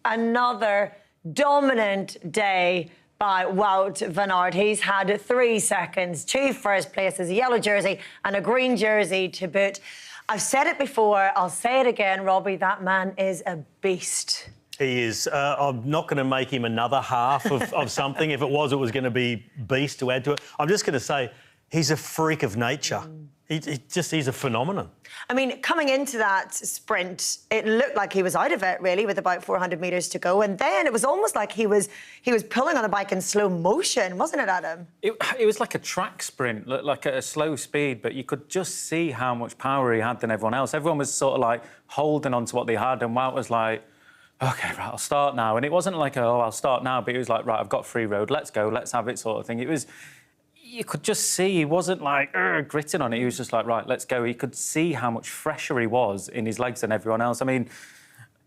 Another dominant day by Wout van Aert. He's had 3 seconds, 2 first places, a yellow jersey and a green jersey to boot. I've said it before, I'll say it again, Robbie, that man is a beast. He is. I'm not going to make him another half of something. If it was going to be beast to add to it. I'm just going to say he's a freak of nature. He's a phenomenon. I mean, coming into that sprint, it looked like he was out of it, really, with about 400 metres to go. And then it was almost like he was pulling on the bike in slow motion, wasn't it, Adam? It was like a track sprint, like at a slow speed, but you could just see how much power he had than everyone else. Everyone was sort of like holding on to what they had, and Wout was like, OK, right, I'll start now. And it wasn't like, oh, I'll start now, but it was like, right, I've got free road, let's go, let's have it sort of thing. It was... You could just see he wasn't like gritting on it. He was just like, right, let's go. He could see how much fresher he was in his legs than everyone else. I mean,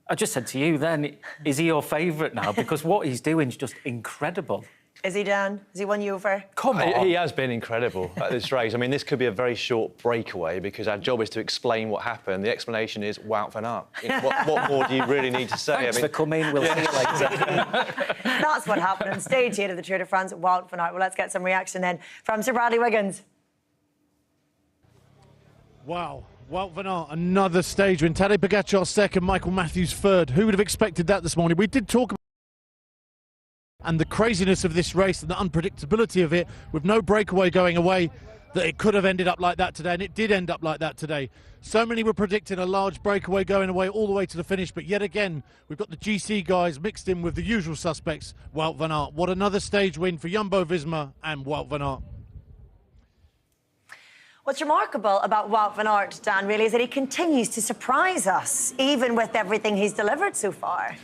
I just said to you then, is he your favourite now? Because what he's doing is just incredible. Is he, Dan? Has he won you over? Come on. He has been incredible at this race. I mean, this could be a very short breakaway because our job is to explain what happened. The explanation is Wout van Aert. What more do you really need to say? Thanks for coming. We'll see you later. That's what happened on stage 8 of the Tour de France, Wout van Aert. Well, let's get some reaction then from Sir Bradley Wiggins. Wow. Wout van Aert, another stage win. Tadej Pogacar second, Michael Matthews third. Who would have expected that this morning? We did talk about and the craziness of this race and the unpredictability of it, with no breakaway going away, that it could have ended up like that today, and it did end up like that today. So many were predicting a large breakaway going away all the way to the finish, but yet again, we've got the GC guys mixed in with the usual suspects, Wout van Aert. What another stage win for Jumbo-Visma and Wout van Aert. What's remarkable about Wout van Aert, Dan, really, is that he continues to surprise us, even with everything he's delivered so far.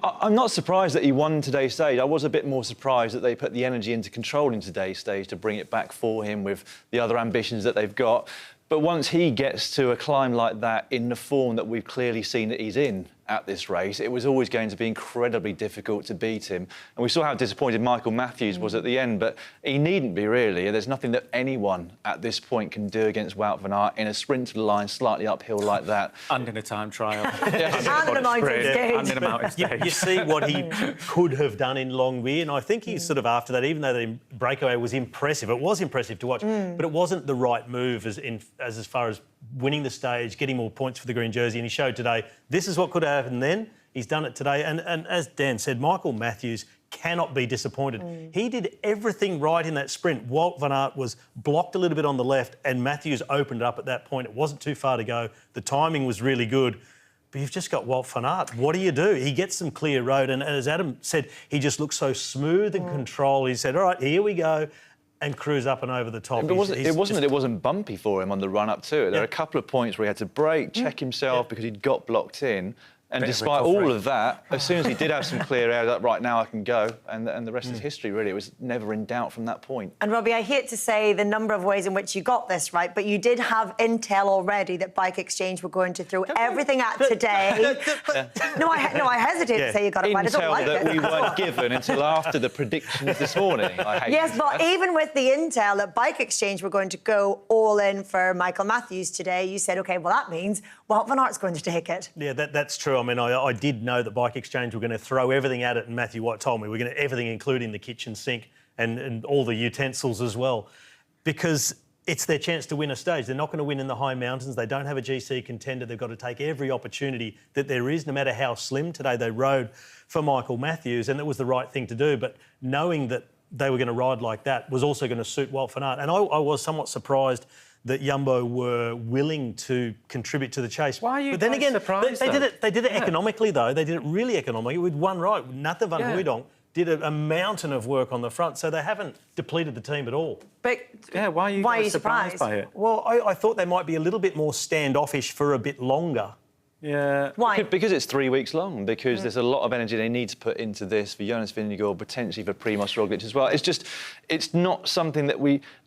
I'm not surprised that he won today's stage. I was a bit more surprised that they put the energy into controlling today's stage to bring it back for him with the other ambitions that they've got. But once he gets to a climb like that in the form that we've clearly seen that he's in at this race, it was always going to be incredibly difficult to beat him. And we saw how disappointed Michael Matthews was at the end, but he needn't be, really. There's nothing that anyone at this point can do against Wout van Aert in a sprint to the line, slightly uphill like that. And in a time trial. And in a mountain stage. And in a mountain stage. You see what he could have done in Longwy, and I think he's sort of after that, even though the breakaway was impressive, it was impressive to watch, but it wasn't the right move as far as winning the stage, getting more points for the green jersey, and he showed today this is what could have happened then. He's done it today, and as Dan said, Michael Matthews cannot be disappointed. He did everything right in that sprint. Wout van Aert was blocked a little bit on the left, and Matthews opened it up at that point. It wasn't too far to go. The timing was really good. But you've just got Wout van Aert. What do? He gets some clear road, and as Adam said, he just looks so smooth and controlled. He said, all right, here we go, and cruise up and over the top. It wasn't bumpy for him on the run-up to it. There were a couple of points where he had to brake, check himself because he'd got blocked in. And despite all of that, as soon as he did have some clear air, like, right, now I can go, and the rest is history, really. It was never in doubt from that point. And, Robbie, I hate to say the number of ways in which you got this right, but you did have intel already that Bike Exchange were going to throw everything at today. No, I hesitate to say you got it right. I don't like that it. we weren't given until after the predictions this morning. Yes, but even with the intel that Bike Exchange were going to go all in for Michael Matthews today, you said, OK, well, that means Wout van Aert's going to take it. Yeah, that's true. I mean, I did know that Bike Exchange were going to throw everything at it, and Matthew White told me we're going to everything, including the kitchen sink and all the utensils as well, because it's their chance to win a stage. They're not going to win in the high mountains. They don't have a GC contender. They've got to take every opportunity that there is, no matter how slim. Today they rode for Michael Matthews, and it was the right thing to do. But knowing that they were going to ride like that was also going to suit Wout van Aert. And I was somewhat surprised that Jumbo were willing to contribute to the chase. Why are you but then again, surprised? They did it economically, though. They did it really economically with one ride. Nathan van Hooydonk did a mountain of work on the front, so they haven't depleted the team at all. But why are you surprised by it? Well, I thought they might be a little bit more standoffish for a bit longer. Yeah. Why? Because it's 3 weeks long, because there's a lot of energy they need to put into this for Jonas Vingegaard, potentially for Primoz Roglic as well. It's not something that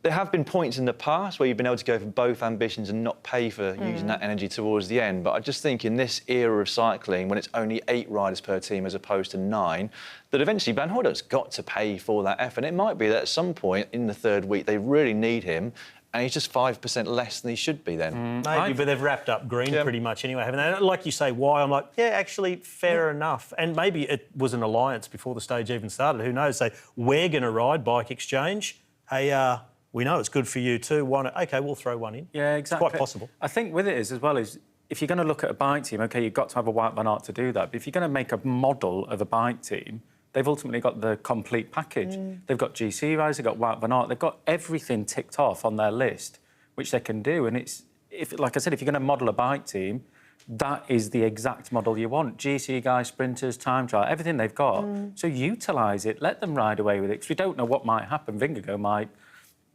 there have been points in the past where you've been able to go for both ambitions and not pay for using that energy towards the end. But I just think in this era of cycling, when it's only 8 riders per team as opposed to 9, that eventually Van Hooydonk's got to pay for that effort. And it might be that at some point in the 3rd week, they really need him, and he's just 5% less than he should be then. Maybe, but they've wrapped up green pretty much anyway, haven't they? Like you say, why? I'm like, yeah, actually, fair enough. And maybe it was an alliance before the stage even started. Who knows? Say, we're going to ride Bike Exchange. Hey, we know it's good for you too. Why not? OK, we'll throw one in. Yeah, exactly. It's quite possible. I think with it is as well is if you're going to look at a bike team, OK, you've got to have a Wout van Aert to do that. But if you're going to make a model of a bike team, they've ultimately got the complete package. They've got GC riders, they've got Wout van Aert, they've got everything ticked off on their list, which they can do. And it's, if, like I said, if you're going to model a bike team, that is the exact model you want. GC guys, sprinters, time trial, everything they've got. So utilise it, let them ride away with it, because we don't know what might happen. Vingegaard might,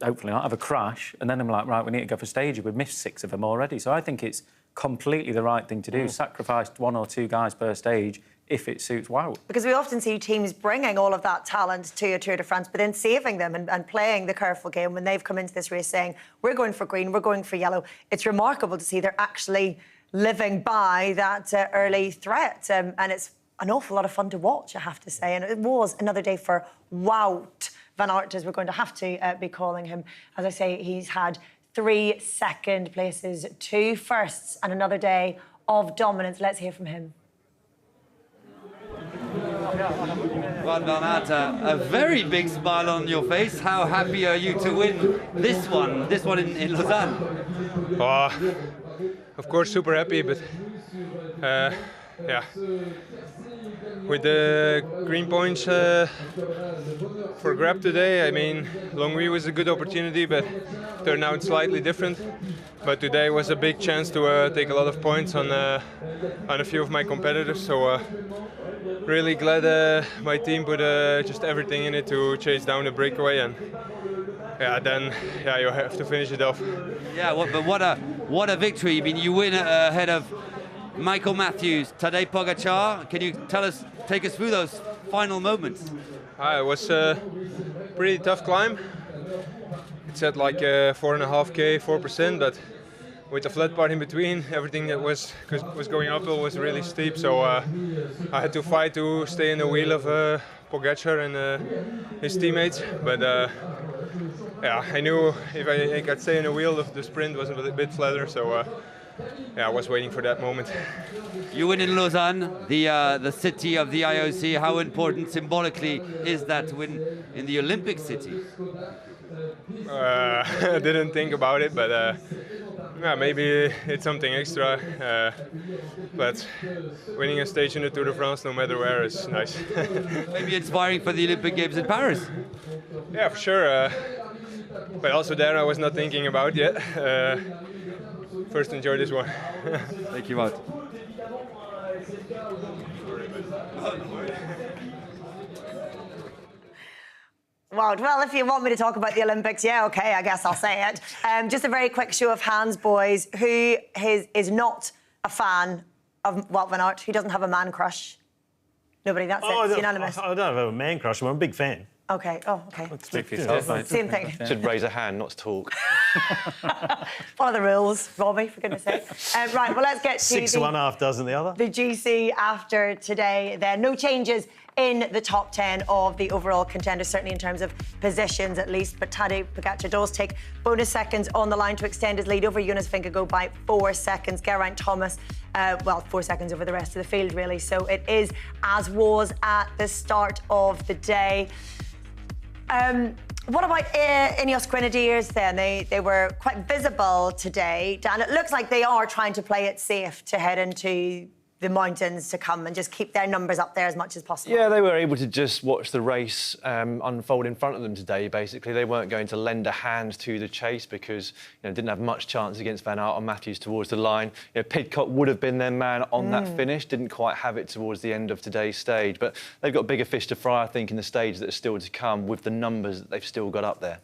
hopefully not, have a crash, and then I'm like, right, we need to go for stages. We've missed 6 of them already. So I think it's completely the right thing to do. Sacrifice 1 or 2 guys per stage if it suits Wout. Because we often see teams bringing all of that talent to a Tour de France, but then saving them and playing the careful game when they've come into this race saying, we're going for green, we're going for yellow. It's remarkable to see they're actually living by that early threat. And it's an awful lot of fun to watch, I have to say. And it was another day for Wout van Aert, as we're going to have to be calling him. As I say, he's had 3 second places, 2 firsts, and another day of dominance. Let's hear from him. Wout van Aert, a very big smile on your face. How happy are you to win this one in Lausanne? Of course, super happy, but yeah. With the green points for grab today, I mean, Longwy was a good opportunity, but turned out slightly different. But today was a big chance to take a lot of points on a few of my competitors. So really glad my team put just everything in it to chase down the breakaway, and then you have to finish it off. Yeah, but what a victory! I mean, you win ahead of Michael Matthews, Tadej Pogačar. Can you take us through those final moments? It was a pretty tough climb. It's at like 4.5k, 4%, but with the flat part in between, everything that was going uphill was really steep. So I had to fight to stay in the wheel of Pogačar and his teammates. But I knew if I could stay in the wheel, the sprint was a bit flatter. So I was waiting for that moment. You win in Lausanne, the city of the IOC. How important symbolically is that to win in the Olympic city? I didn't think about it, but maybe it's something extra. But winning a stage in the Tour de France, no matter where, is nice. Maybe inspiring for the Olympic Games in Paris. Yeah, for sure. But also there, I was not thinking about yet. First, enjoy this one. Thank you, Wout. Well, if you want me to talk about the Olympics, yeah, OK, I guess I'll say it. Just a very quick show of hands, boys. Who is not a fan of Wout van Aert? Who doesn't have a man crush? Nobody, that's it. It's unanimous. I don't have a man crush. I'm a big fan. OK. Oh, OK. Speak for yourself, mate. Same thing. Should raise a hand, not to talk. Follow the rules, Robbie, for goodness sake. Right, well, let's get to 6 one, half dozen the other. The GC after today. There no changes in the top 10 of the overall contenders, certainly in terms of positions at least. But Tadej Pogačar does take bonus seconds on the line to extend his lead over Jonas Vingegaard by 4 seconds. Geraint Thomas, 4 seconds over the rest of the field, really. So it is as was at the start of the day. What about Ineos Grenadiers then? They were quite visible today. Dan, it looks like they are trying to play it safe to head into the mountains to come and just keep their numbers up there as much as possible. Yeah, they were able to just watch the race unfold in front of them today, basically. They weren't going to lend a hand to the chase because didn't have much chance against Van Aert or Matthews towards the line. Pidcock would have been their man on that finish, didn't quite have it towards the end of today's stage. But they've got bigger fish to fry, I think, in the stage that are still to come with the numbers that they've still got up there.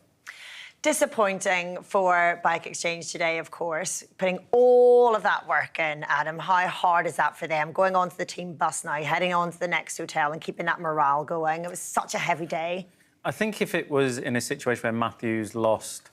Disappointing for Bike Exchange today, of course. Putting all of that work in, Adam. How hard is that for them? Going on to the team bus now, heading on to the next hotel and keeping that morale going. It was such a heavy day. I think if it was in a situation where Matthews lost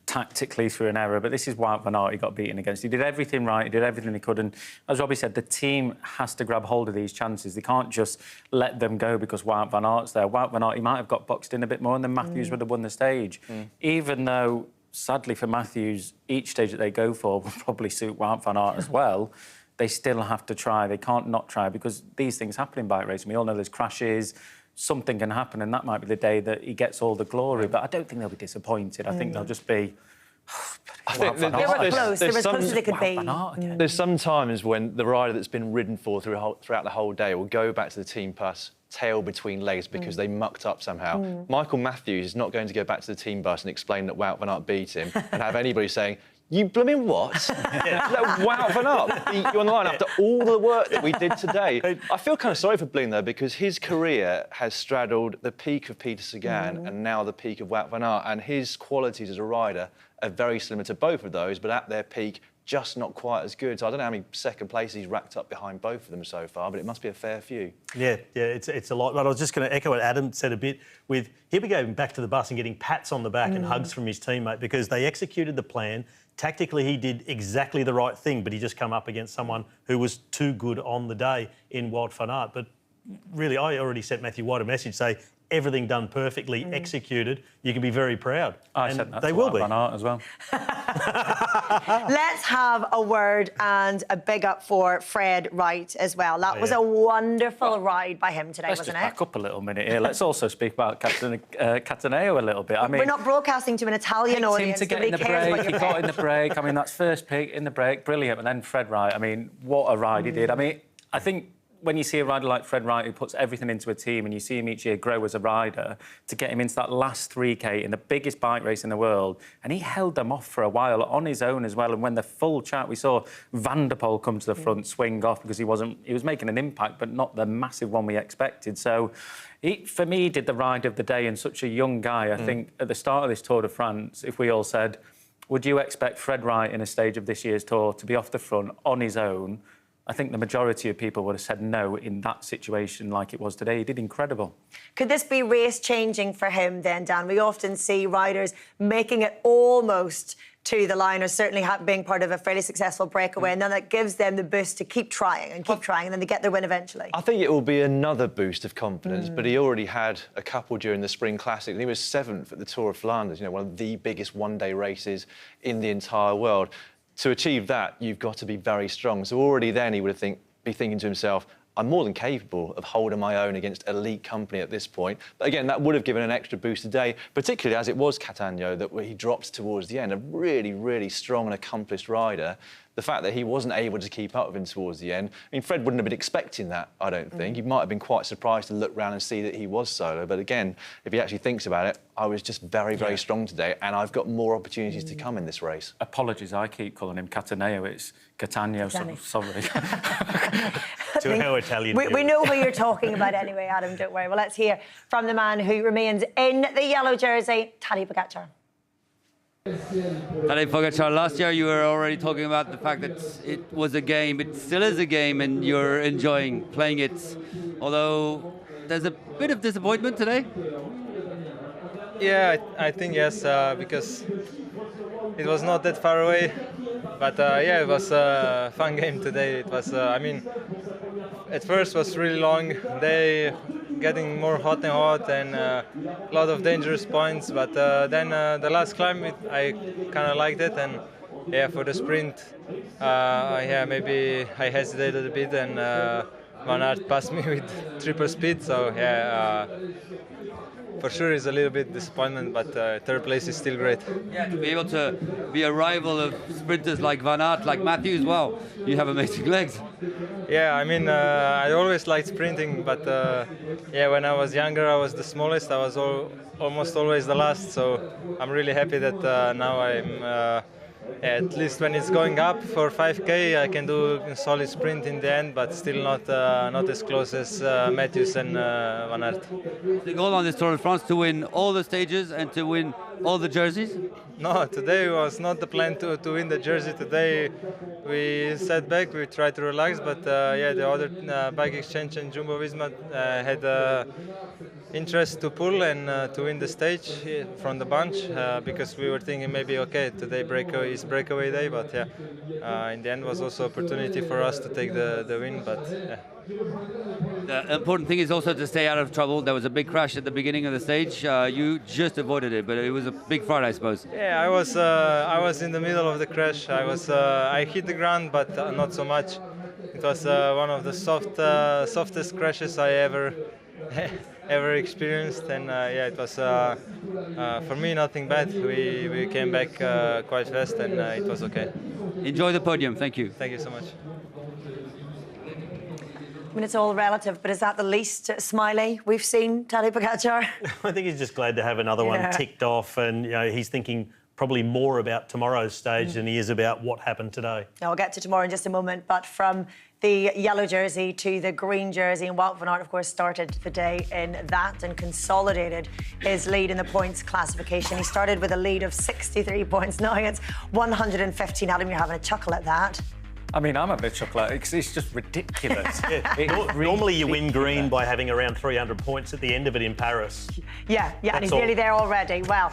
tactically through an error, but this is Wout van Aert he got beaten against. He did everything right, he did everything he could, and as Robbie said, the team has to grab hold of these chances. They can't just let them go because Wout van Aert's there. Wout van Aert, he might have got boxed in a bit more and then Matthews would have won the stage. Even though sadly for Matthews, each stage that they go for will probably suit Wout van Aert as well. They still have to try. They can't not try because these things happen in bike racing. We all know there's crashes. Something can happen, and that might be the day that he gets all the glory. But I don't think they'll be disappointed. I think they'll just be... I think They were close. They were as close as they could be. There's some times when the rider that's been ridden for throughout the whole day will go back to the team bus, tail between legs because they mucked up somehow. Michael Matthews is not going to go back to the team bus and explain that Wout van Aert beat him and have anybody saying, "You blooming what? Wout van Aert beat you on the line after all the work that we did today." I feel kind of sorry for Bling, though, because his career has straddled the peak of Peter Sagan and now the peak of Wout van Aert, and his qualities as a rider are very similar to both of those, but at their peak, just not quite as good. So I don't know how many second places he's racked up behind both of them so far, but it must be a fair few. Yeah, it's a lot. But I was just going to echo what Adam said a bit with, here we go back to the bus and getting pats on the back and hugs from his teammate because they executed the plan. Tactically, he did exactly the right thing, but he just come up against someone who was too good on the day in Wout van Aert. But really, I already sent Matthew White a message, say, everything done perfectly, executed, you can be very proud. I said that they to will Wout be. van Aert as well. Let's have a word and a big up for Fred Wright as well. That was a wonderful ride by him today, Let's wasn't just it? back up a little minute here. Let's also speak about Cataneo a little bit. I mean, We're not broadcasting to an Italian audience. to get in the Nobody cares break. about He your got pick. in the break. I mean, that's first pick in the break, brilliant. And then Fred Wright. I mean, what a ride he did. I mean, I think when you see a rider like Fred Wright who puts everything into a team and you see him each year grow as a rider, to get him into that last 3K in the biggest bike race in the world, and he held them off for a while on his own as well. And when the full chat, we saw Van der Poel come to the front, swing off because he was making an impact, but not the massive one we expected. So he, for me, did the ride of the day, and such a young guy. I think at the start of this Tour de France, if we all said, would you expect Fred Wright in a stage of this year's Tour to be off the front on his own? I think the majority of people would have said no in that situation like it was today. He did incredible. Could this be race-changing for him then, Dan? We often see riders making it almost to the line, or certainly being part of a fairly successful breakaway, and then that gives them the boost to keep trying, and then they get their win eventually. I think it will be another boost of confidence, but he already had a couple during the Spring Classic, and he was 7th at the Tour of Flanders, you know, one of the biggest one-day races in the entire world. To achieve that, you've got to be very strong. So already then he would be thinking to himself, I'm more than capable of holding my own against elite company at this point. But again, that would have given an extra boost today, particularly as it was Catania that he dropped towards the end, a really, really strong and accomplished rider. The fact that he wasn't able to keep up with him towards the end, I mean, Fred wouldn't have been expecting that, I don't think. He might have been quite surprised to look round and see that he was solo. But again, if he actually thinks about it, I was just very, very strong today, and I've got more opportunities to come in this race. Apologies, I keep calling him Cataneo. It's Catania, so sorry. To how Italian. We know who you're talking about anyway, Adam, don't worry. Well, let's hear from the man who remains in the yellow jersey, Tadej Pogačar. Tadej Pogačar, last year you were already talking about the fact that it was a game. It still is a game, and you're enjoying playing it. Although there's a bit of disappointment today. Yeah, I think yes, because it was not that far away. But yeah, it was a fun game today. It was, I mean, at first was really long. They getting more hot and hot, and a lot of dangerous points. But then the last climb, I kind of liked it, and yeah, for the sprint, yeah, maybe I hesitated a bit, and Van Aert passed me with triple speed. So yeah. For sure, it's a little bit disappointment, but third place is still great. Yeah, to be able to be a rival of sprinters like Van Aert, like Matthews, well, you have amazing legs. Yeah, I mean, I always liked sprinting, but yeah, when I was younger, I was the smallest. I was almost always the last, so I'm really happy that now I'm. At least when it's going up for 5K, I can do a solid sprint in the end, but still not as close as Matthews and Van Aert. The goal on this Tour de France to win all the stages and to win all the jerseys? No, today was not the plan to win the jersey. Today we sat back, we tried to relax, but yeah, the other Bike Exchange and Jumbo-Visma had interest to pull and to win the stage from the bunch, because we were thinking maybe, okay, today Breako this breakaway day, but yeah, in the end was also opportunity for us to take the win, but yeah. The important thing is also to stay out of trouble. There was a big crash at the beginning of the stage. You just avoided it, but it was a big fright, I suppose. Yeah, I was in the middle of the crash. I hit the ground, but not so much. It was one of the softest crashes I ever experienced, and yeah, it was for me nothing bad. We came back quite fast, and it was okay. Enjoy the podium. Thank you. Thank you so much. I mean, it's all relative, but is that the least smiley we've seen, Tadej Pogačar? I think he's just glad to have another one ticked off, and he's thinking probably more about tomorrow's stage than he is about what happened today. Now, we'll get to tomorrow in just a moment, but from the yellow jersey to the green jersey, and Wout van Aert, of course, started the day in that and consolidated his lead in the points classification. He started with a lead of 63 points. Now it's 115. Adam, you're having a chuckle at that. I mean, I'm a bit chocolate because it's just ridiculous. Normally you win green by having around 300 points at the end of it in Paris. Yeah, and he's nearly there already. Well,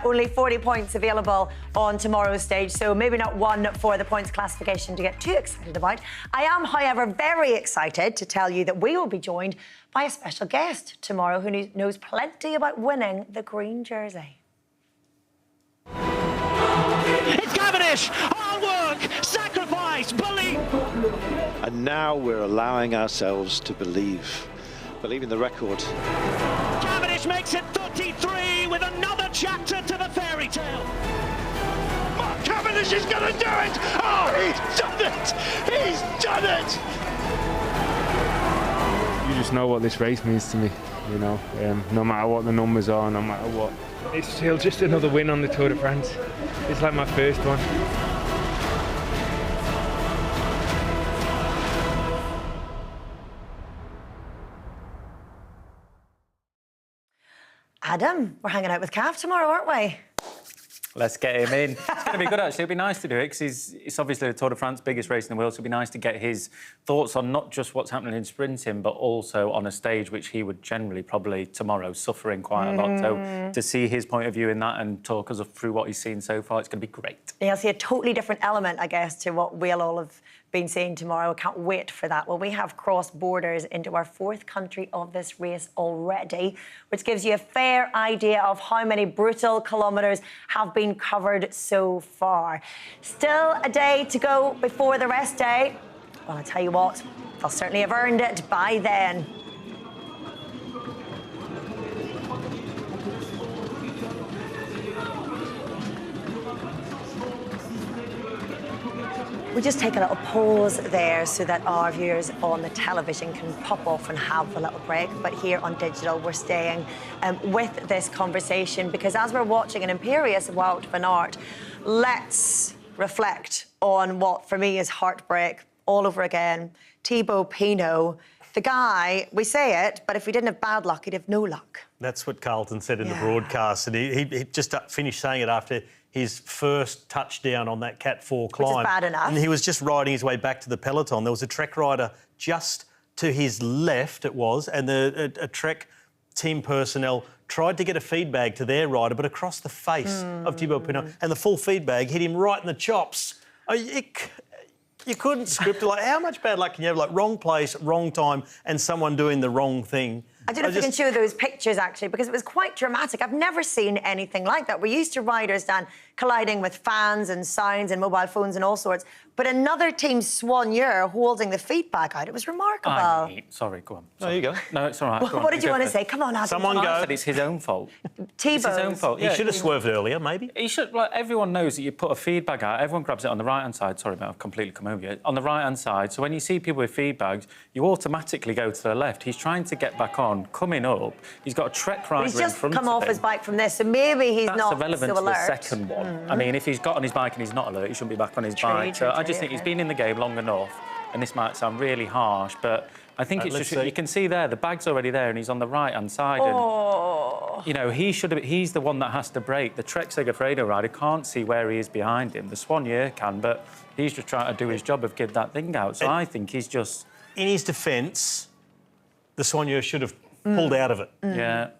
only 40 points available on tomorrow's stage, so maybe not one for the points classification to get too excited about. I am, however, very excited to tell you that we will be joined by a special guest tomorrow who knows plenty about winning the green jersey. It's Cavendish! Hard work, sacrifice, belief! And now we're allowing ourselves to believe in the record. Cavendish makes it 33 with another chapter to the fairy tale. Mark Cavendish is going to do it! Oh, he's done it! He's done it! You just know what this race means to me, you know, no matter what the numbers are, no matter what. It's still just another win on the Tour de France. It's like my first one. Adam, we're hanging out with Cav tomorrow, aren't we? Let's get him in. It's going to be good, actually. It'll be nice to do it because it's obviously the Tour de France, biggest race in the world, so it'll be nice to get his thoughts on not just what's happening in sprinting, but also on a stage which he would generally probably tomorrow suffer in quite a lot. So to see his point of view in that and talk us through what he's seen so far, it's going to be great. Yeah, I'll see a totally different element, I guess, to what we'll all have been seeing tomorrow. I can't wait for that. Well, we have crossed borders into our fourth country of this race already, which gives you a fair idea of how many brutal kilometres have been covered so far. Still a day to go before the rest day. Well, I tell you what, they'll certainly have earned it by then. We'll just take a little pause there so that our viewers on the television can pop off and have a little break. But here on digital, we're staying with this conversation because as we're watching an imperious Wout van Aert, let's reflect on what for me is heartbreak all over again. Thibaut Pinot, the guy, we say it, but if he didn't have bad luck, he'd have no luck. That's what Carlton said in the broadcast, and he just finished saying it after his first touchdown on that Cat 4 climb. Which is bad enough. And he was just riding his way back to the peloton. There was a Trek rider just to his left, it was, and a Trek team personnel tried to get a feed bag to their rider, but across the face of Thibaut Pinot, and the full feed bag hit him right in the chops. You couldn't script it. Like, how much bad luck can you have? Like, wrong place, wrong time, and someone doing the wrong thing. I don't know if you can show those pictures, actually, because it was quite dramatic. I've never seen anything like that. We're used to riders, Dan, colliding with fans and signs and mobile phones and all sorts. But another team's soigneur holding the feedback out. It was remarkable. Sorry, go on. No, you go. No, it's all right. Go on. What did you want to say? Come on, Adam. Someone I go. said it's his own fault. Thibaut. It's his own fault. He should have swerved earlier, maybe. He should. Like, everyone knows that you put a feed bag out, everyone grabs it on the right-hand side. Sorry, mate, I've completely come over you. On the right-hand side, so when you see people with feed bags, you automatically go to the left. He's trying to get back on, coming up. He's got a Trek rider in front of him. He's just come off his bike from this, so maybe he's That's not irrelevant so to the alert. second one. I mean, if he's got on his bike and he's not alert, he shouldn't be back on his bike. So I just think he's been in the game long enough, and this might sound really harsh, but I think it's just, you can see there, the bag's already there and he's on the right-hand side. And, you know, he's the one that has to brake. The Trek Segafredo rider can't see where he is behind him. The Soigneur can, but he's just trying to do his job of get that thing out. So I think he's just... In his defence, the Soigneur should have pulled out of it. Yeah.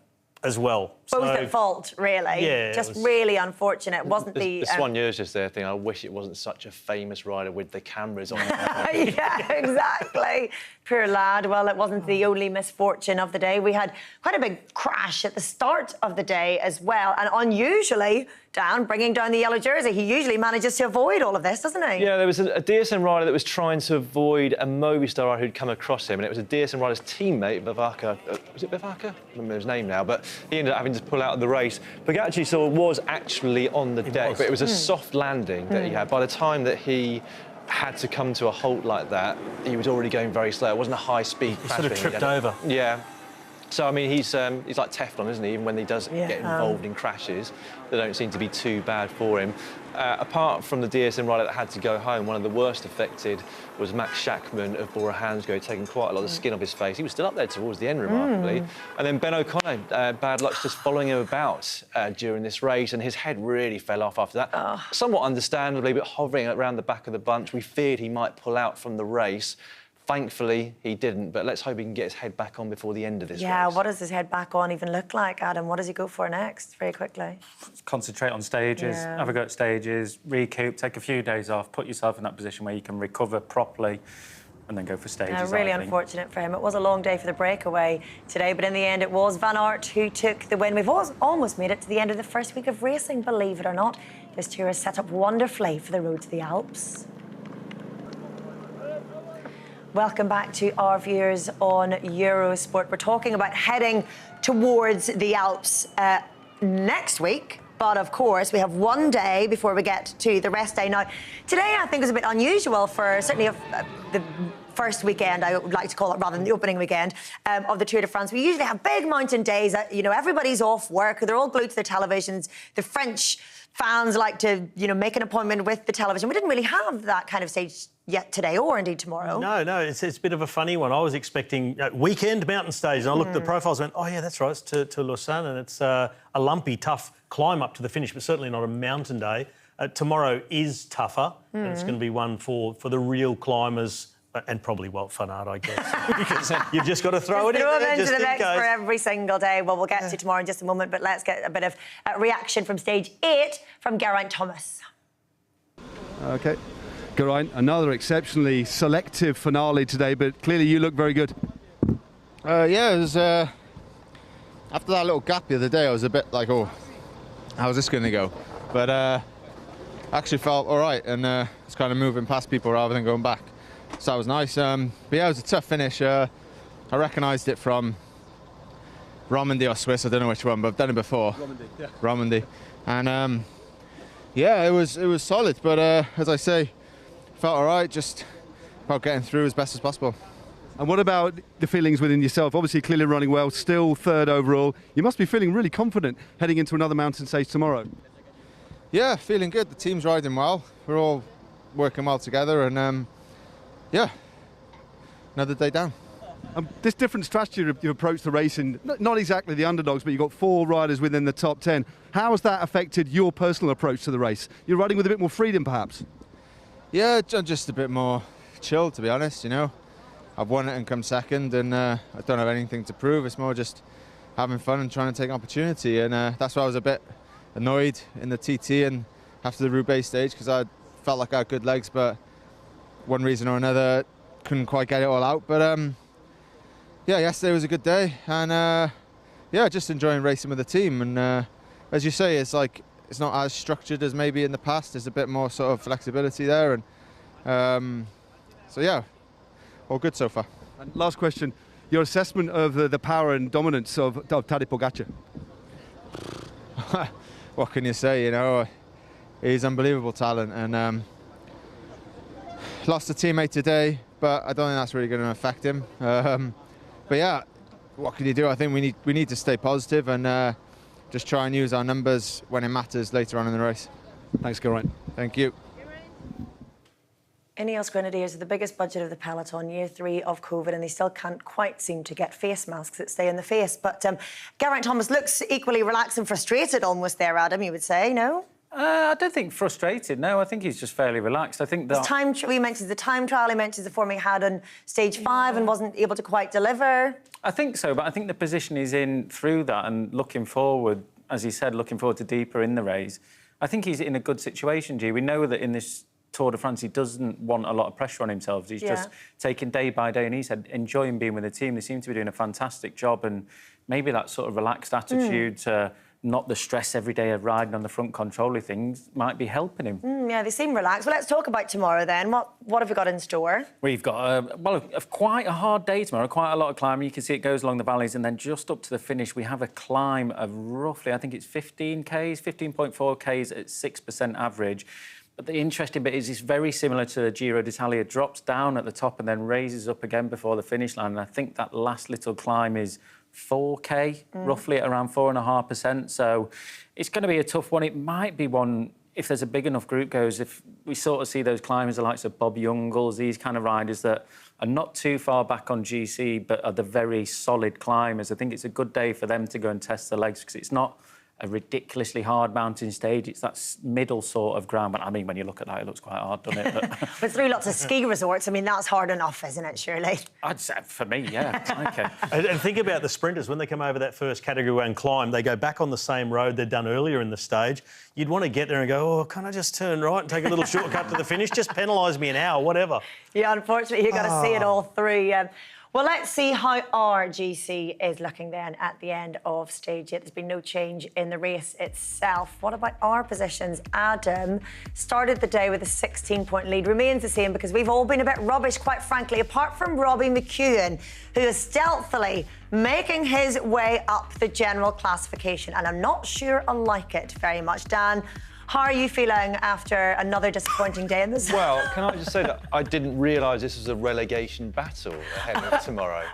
As well. Both at fault, really. Yeah, just really unfortunate. It wasn't the Soigneur's just there thing. I wish it wasn't such a famous rider with the cameras on. Yeah, exactly. Poor lad. Well, it wasn't the only misfortune of the day. We had quite a big crash at the start of the day as well. And unusually, bringing down the yellow jersey. He usually manages to avoid all of this, doesn't he? Yeah, there was a DSM rider that was trying to avoid a Movistar rider who'd come across him, and it was a DSM rider's teammate, Vivaka. Was it Vivaka? I don't remember his name now, but he ended up having to pull out of the race. Pogacar was actually on the deck, but it was a soft landing that he had. By the time that he had to come to a halt like that, he was already going very slow. It wasn't a high-speed crash. He sort of tripped over. Yeah. So, I mean, he's like Teflon, isn't he? Even when he does get involved in crashes, they don't seem to be too bad for him. Apart from the DSM rider that had to go home, one of the worst affected was Max Schachmann of Bora Hansgrohe, taking quite a lot of skin off his face. He was still up there towards the end, remarkably. And then Ben O'Connor, bad luck, just following him about during this race, and his head really fell off after that. Somewhat understandably, but hovering around the back of the bunch. We feared he might pull out from the race. Thankfully, he didn't, but let's hope he can get his head back on before the end of this race. What does his head back on even look like, Adam? What does he go for next, very quickly? Concentrate on stages, have a go at stages, recoup, take a few days off, put yourself in that position where you can recover properly and then go for stages. Really unfortunate for him. It was a long day for the breakaway today, but in the end it was Van Aert who took the win. We've almost made it to the end of the first week of racing, believe it or not. This tour is set up wonderfully for the road to the Alps. Welcome back to our viewers on Eurosport. We're talking about heading towards the Alps next week. But, of course, we have one day before we get to the rest day. Now, today I think was a bit unusual for certainly the first weekend, I would like to call it, rather than the opening weekend of the Tour de France. We usually have big mountain days. Everybody's off work. They're all glued to their televisions. The French fans like to, make an appointment with the television. We didn't really have that kind of stage yet today, or indeed tomorrow. No, it's a bit of a funny one. I was expecting weekend mountain stage, and I looked at the profiles and went, oh, yeah, that's right, it's to Lausanne, and it's a lumpy, tough climb up to the finish, but certainly not a mountain day. Tomorrow is tougher, and it's going to be one for the real climbers, and probably Wout van Aert, I guess, because you've just got to throw it in there, just into the mix in case. for every single day. Well, we'll get to tomorrow in just a moment, but let's get a bit of reaction from stage 8 from Geraint Thomas. OK. Geraint, another exceptionally selective finale today, but clearly you look very good. Yeah, it was... after that little gap the other day, I was a bit like, oh, how's this going to go? But I actually felt all right, and it's kind of moving past people rather than going back. So that was nice. But yeah, it was a tough finish. I recognised it from Romandy or Swiss, I don't know which one, but I've done it before. Romandy, yeah. Romandy. And yeah, it was solid, but as I say, felt all right, just about getting through as best as possible. And what about the feelings within yourself? Obviously, clearly running well, still third overall. You must be feeling really confident heading into another mountain stage tomorrow. Yeah, feeling good. The team's riding well. We're all working well together, and yeah, another day down. This different strategy you approach the racing, not exactly the underdogs, but you've got 4 riders within the top 10. How has that affected your personal approach to the race? You're riding with a bit more freedom, perhaps? Yeah, just a bit more chill, to be honest, I've won it and come second, and I don't have anything to prove. It's more just having fun and trying to take an opportunity, and that's why I was a bit annoyed in the TT and after the Roubaix stage, because I felt like I had good legs, but one reason or another couldn't quite get it all out. But yeah, yesterday was a good day, and yeah, just enjoying racing with the team. And as you say, it's like it's not as structured as maybe in the past. There's a bit more sort of flexibility there, and so yeah, all good so far. And last question, your assessment of the power and dominance of Tadej Pogacar? What can you say? He's unbelievable talent, and lost a teammate today, but I don't think that's really going to affect him. But yeah, what can you do? I think we need to stay positive and just try and use our numbers when it matters later on in the race. Thanks, Geraint. Thank you. Ineos Grenadiers are the biggest budget of the peloton, year 3 of COVID, and they still can't quite seem to get face masks that stay in the face. But Geraint Thomas looks equally relaxed and frustrated almost there, Adam, you would say, no? I don't think frustrated, no. I think he's just fairly relaxed. I think that... We mentioned the time trial, he mentions the form he had on stage 5 and wasn't able to quite deliver. I think so, but I think the position he's in through that and looking forward, as he said, looking forward to deeper in the race, I think he's in a good situation, G. We know that in this Tour de France, he doesn't want a lot of pressure on himself. He's just taking day by day, and he said, enjoying being with the team. They seem to be doing a fantastic job, and maybe that sort of relaxed attitude to not the stress every day of riding on the front controller things might be helping him. Yeah, they seem relaxed. Well, let's talk about tomorrow then. What have we got in store? We've got, quite a hard day tomorrow, quite a lot of climbing. You can see it goes along the valleys, and then just up to the finish, we have a climb of roughly, I think it's 15 Ks, 15.4 Ks at 6% average. But the interesting bit is it's very similar to the Giro D'Italia. It drops down at the top and then raises up again before the finish line. And I think that last little climb is 4K, roughly at around 4.5%. So it's going to be a tough one. It might be one, if there's a big enough group goes, if we sort of see those climbers, the likes of Bob Youngles, these kind of riders that are not too far back on GC, but are the very solid climbers. I think it's a good day for them to go and test the legs, because it's not a ridiculously hard mountain stage. It's that middle sort of ground. But I mean, when you look at that, it looks quite hard, doesn't it? But through lots of ski resorts, I mean, that's hard enough, isn't it, surely? I'd say, for me, yeah. Okay. And think about the sprinters. When they come over that first Category 1 climb, they go back on the same road they'd done earlier in the stage. You'd want to get there and go, oh, can't I just turn right and take a little shortcut to the finish? Just penalise me an hour, whatever. Yeah, unfortunately, you've got to see it all through. Well, let's see how our GC is looking then at the end of stage 8. There's been no change in the race itself. What about our positions? Adam started the day with a 16-point lead. Remains the same because we've all been a bit rubbish, quite frankly, apart from Robbie McEwen, who is stealthily making his way up the general classification. And I'm not sure I like it very much. Dan, how are you feeling after another disappointing day in the sun? Well, can I just say that I didn't realise this was a relegation battle ahead of tomorrow.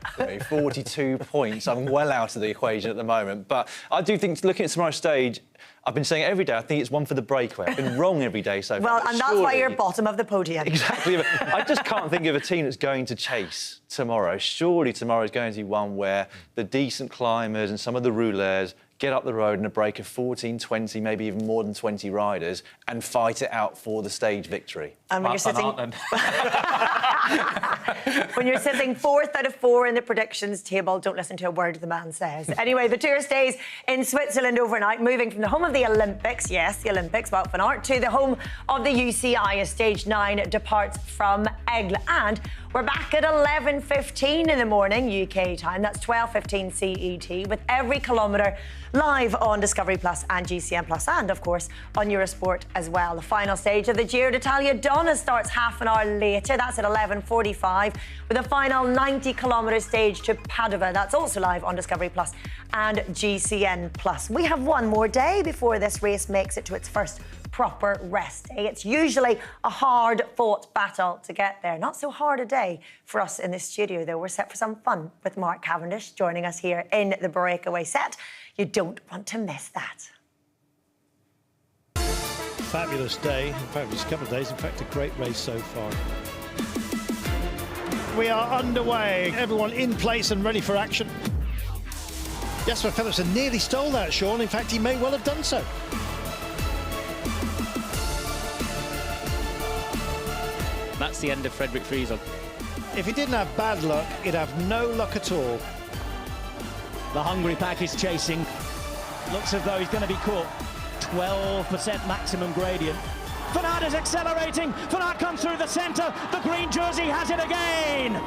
42 points. I'm well out of the equation at the moment. But I do think, looking at tomorrow's stage, I've been saying it every day, I think it's one for the breakaway. I've been wrong every day so far. Well, and that's why you're bottom of the podium. Exactly. I just can't think of a team that's going to chase tomorrow. Surely tomorrow is going to be one where the decent climbers and some of the rouleurs get up the road in a break of 14, 20, maybe even more than 20 riders and fight it out for the stage victory. And when you're sitting... when you're sitting 4th out of 4 in the predictions table, don't listen to a word the man says. Anyway, the tour stays in Switzerland overnight, moving from the home of the Olympics, yes, the Olympics, Wout van Aert, to the home of the UCI as stage 9 departs from Aigle. And we're back at 11:15 in the morning UK time. That's 12:15 CET, with every kilometre live on Discovery Plus and GCN Plus, and of course on Eurosport as well. The final stage of the Giro D'Italia Donna starts half an hour later. That's at 11:45, with a final 90-kilometre stage to Padova. That's also live on Discovery Plus and GCN Plus. We have one more day before this race makes it to its first proper rest day. It's usually a hard-fought battle to get there. Not so hard a day for us in the studio, though. We're set for some fun with Mark Cavendish joining us here in the breakaway set. You don't want to miss that. Fabulous day, fabulous couple of days. In fact, a great race so far. We are underway. Everyone in place and ready for action. Jasper Philipsen nearly stole that, Sean. In fact, he may well have done so. That's the end of Frederick Friesel. If he didn't have bad luck, he'd have no luck at all. The Hungary pack is chasing. Looks as though he's going to be caught. 12% maximum gradient. Van Aert is accelerating. Van Aert comes through the centre. The green jersey has it again.